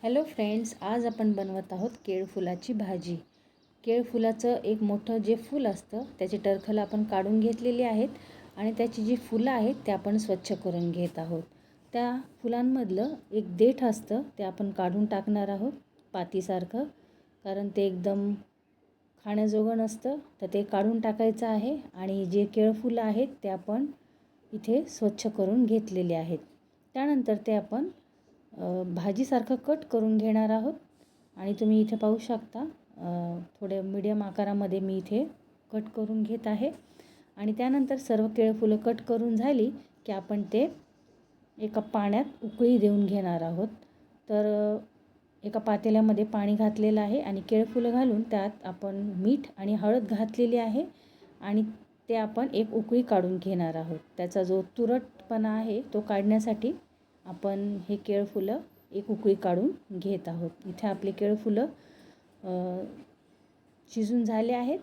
Hello friends, आज आपण बनवत आहोत केळफुलाची भाजी। केळफुलाचं एक मोठं जे फूल असतं त्याची टरफलं आपण काढून घेतलेली आहेत आणि त्याची जी फुलं आहेत ते आपण स्वच्छ करून घेत आहोत। त्या फुलांमधलं एक देठ असतं ते आपण काढून टाकणार आहोत पातीसारखं, कारण ते एकदम खाण्याजोगं नसतं, तर ते काढून टाकायचं आहे। आणि जे केळफुलं आहेत ते आपण इथे स्वच्छ करून घेतलेले आहेत। त्यानंतर ते आपण भाजीसारखं कट करून घेणार आहोत। आणि तुम्ही इथे पाहू शकता थोडे मीडियम आकारामध्ये मी इथे कट करून घेत आहे। आणि त्यानंतर सर्व केळफुलं कट करून झाली की आपण ते एका पाण्यात उकळी देऊन घेणार आहोत। तर एका पातेल्यामध्ये पाणी घातलेलं आहे आणि केळफुलं घालून त्यात आपण मीठ आणि हळद घातलेली आहे आणि ते आपण एक उकळी काढून घेणार आहोत। त्याचा जो तुरटपणा आहे तो काढण्यासाठी आपण हे केळफुलं एक उकळी काढून घेत आहोत। इथे आपले केळफुलं शिजून झाले आहेत,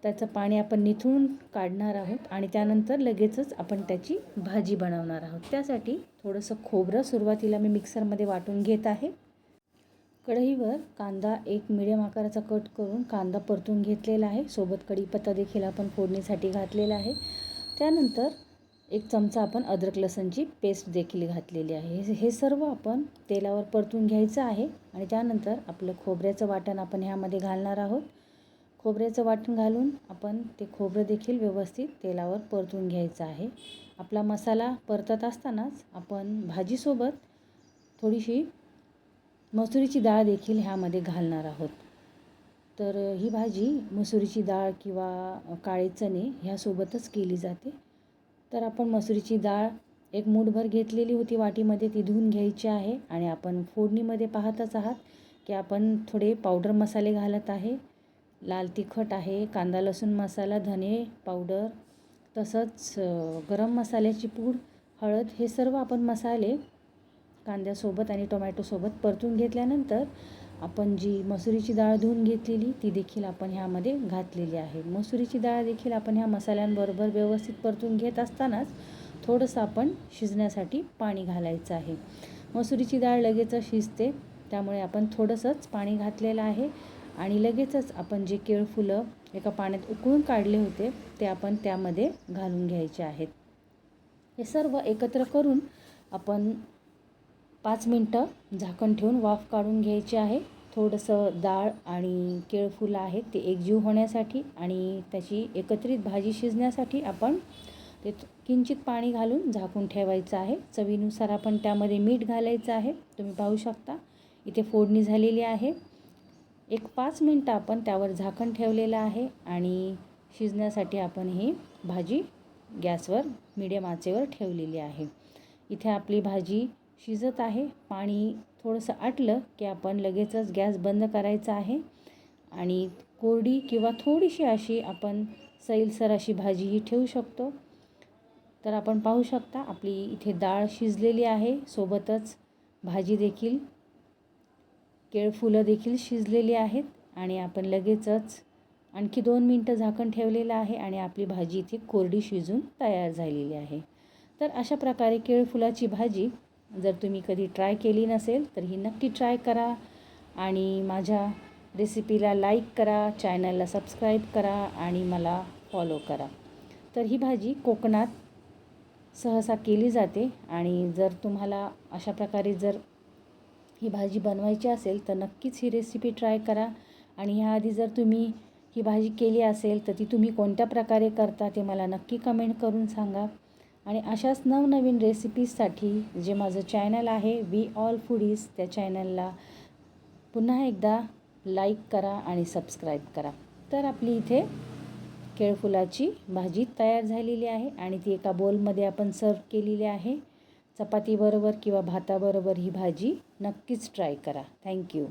त्याचं पाणी आपण निथळून काढणार आहोत आणि त्यानंतर लगेचच आपण त्याची भाजी बनवणार आहोत। त्यासाठी थोडंसं खोबरं सुरुवातीला मी मिक्सरमध्ये वाटून घेत आहे। कढईवर कांदा एक मीडियम आकाराचा कट करून कांदा परतून घेतलेला आहे, सोबत कढीपत्ता देखील आपण फोडणीसाठी घातलेला आहे। त्यानंतर एक चमचा आपण अद्रक लसूणची पेस्ट देखील घातलेली आहे। हे सर्व आपण तेलावर परतून घ्यायचं आहे आणि त्यानंतर आपलं खोबऱ्याचं वाटण आपण ह्यामध्ये घालणार आहोत। खोबऱ्याचं वाटण घालून आपण ते खोबरं देखील व्यवस्थित तेलावर परतून घ्यायचं आहे। आपला मसाला परतत असतानाच आपण भाजीसोबत थोडीशी मसुरीची डाळ देखील ह्यामध्ये घालणार आहोत। तर ही भाजी मसुरीची डाळ किंवा काळे चणे ह्यासोबतच केली जाते। तर आपण मसुरीची डाळ एक मूठभर घेतलेली होती वाटीमध्ये, ती धुवून घ्यायची आहे। आणि आपण फोडणीमध्ये पाहतच आहात की आपण थोडे पावडर मसाले घालत आहे। लाल तिखट आहे, कांदा लसूण मसाला, धने पावडर, तसंच गरम मसाल्याची पूड, हळद, हे सर्व आपण मसाले कांद्यासोबत आणि टोमॅटोसोबत परतून घेतल्यानंतर आपण जी मसुरीची डाळ धुवून घेतलेली ती देखील आपण ह्यामध्ये घातलेली आहे। मसुरीची डाळ देखील आपण ह्या मसाल्यांबरोबर व्यवस्थित परतून घेत असतानाच थोडंसं आपण शिजण्यासाठी पाणी घालायचं आहे। मसुरीची डाळ लगेचच शिजते, त्यामुळे आपण थोडंसंच पाणी घातलेलं आहे आणि लगेचच आपण जे केळफुलं एका पाण्यात उकळून काढले होते ते आपण त्यामध्ये घालून घ्यायचे आहेत। हे सर्व एकत्र करून आपण 5 मिनटं झाकण ठेवून वाफ काढून घ्यायची आहे। थोडंसं डाळ आणि केळफुलं आहेत ते एकजीव होण्यासाठी आणि त्याची एकत्रित भाजी शिजण्यासाठी आपण ते किंचित पाणी घालून झाकून ठेवायचं आहे। चवीनुसार आपण त्यामध्ये मीठ घालायचं आहे। तुम्ही पाहू शकता इथे फोडणी झालेली आहे। एक 5 मिनटं आपण त्यावर झाकण ठेवलेलं आहे आणि शिजण्यासाठी आपण ही भाजी गॅसवर मीडियम आचेवर ठेवलेली आहे। इथे आपली भाजी शिजत आहे। पाणी थोडंसं आटलं की आपण लगेचच गॅस बंद करायचा आहे आणि कोरडी किंवा थोडीशी अशी आपण सैलसर अशी भाजी ही ठेवू शकतो। तर आपण पाहू शकता आपली इथे डाळ शिजलेली आहे, सोबतच भाजी देखील, केळफुलं देखील शिजलेली आहेत आणि आपण लगेचच आणखी 2 मिनटं झाकण ठेवलेलं आहे आणि आपली भाजी इथे कोरडी शिजून तयार झालेली आहे। तर अशा प्रकारे केळफुलाची भाजी जर तुम्ही कधी ट्राय केली नसेल तर ही नक्की ट्राय करा आणि माझ्या रेसिपीला लाईक करा, चॅनलला सबस्क्राईब करा आणि मला फॉलो करा। तर ही भाजी कोकणात सहसा केली जाते आणि जर तुम्हाला अशा प्रकारे जर ही भाजी बनवायची असेल तर नक्कीच ही रेसिपी ट्राय करा। आणि ह्याआधी जर तुम्ही ही भाजी केली असेल तर ती तुम्ही कोणत्या प्रकारे करता ते मला नक्की कमेंट करून सांगा। आणि अशाच नवनवीन रेसिपीजसाठी जे माझं चॅनल आहे वी ऑल फूडीज, त्या चॅनलला पुन्हा एकदा लाईक करा आणि सबस्क्राईब करा। तर आपली इथे केळफुलाची भाजी तयार झालेली आहे आणि ती एका बोलमध्ये आपण सर्व केलेली आहे। चपातीबरोबर किंवा भाताबरोबर ही भाजी नक्कीच ट्राय करा। थँक्यू।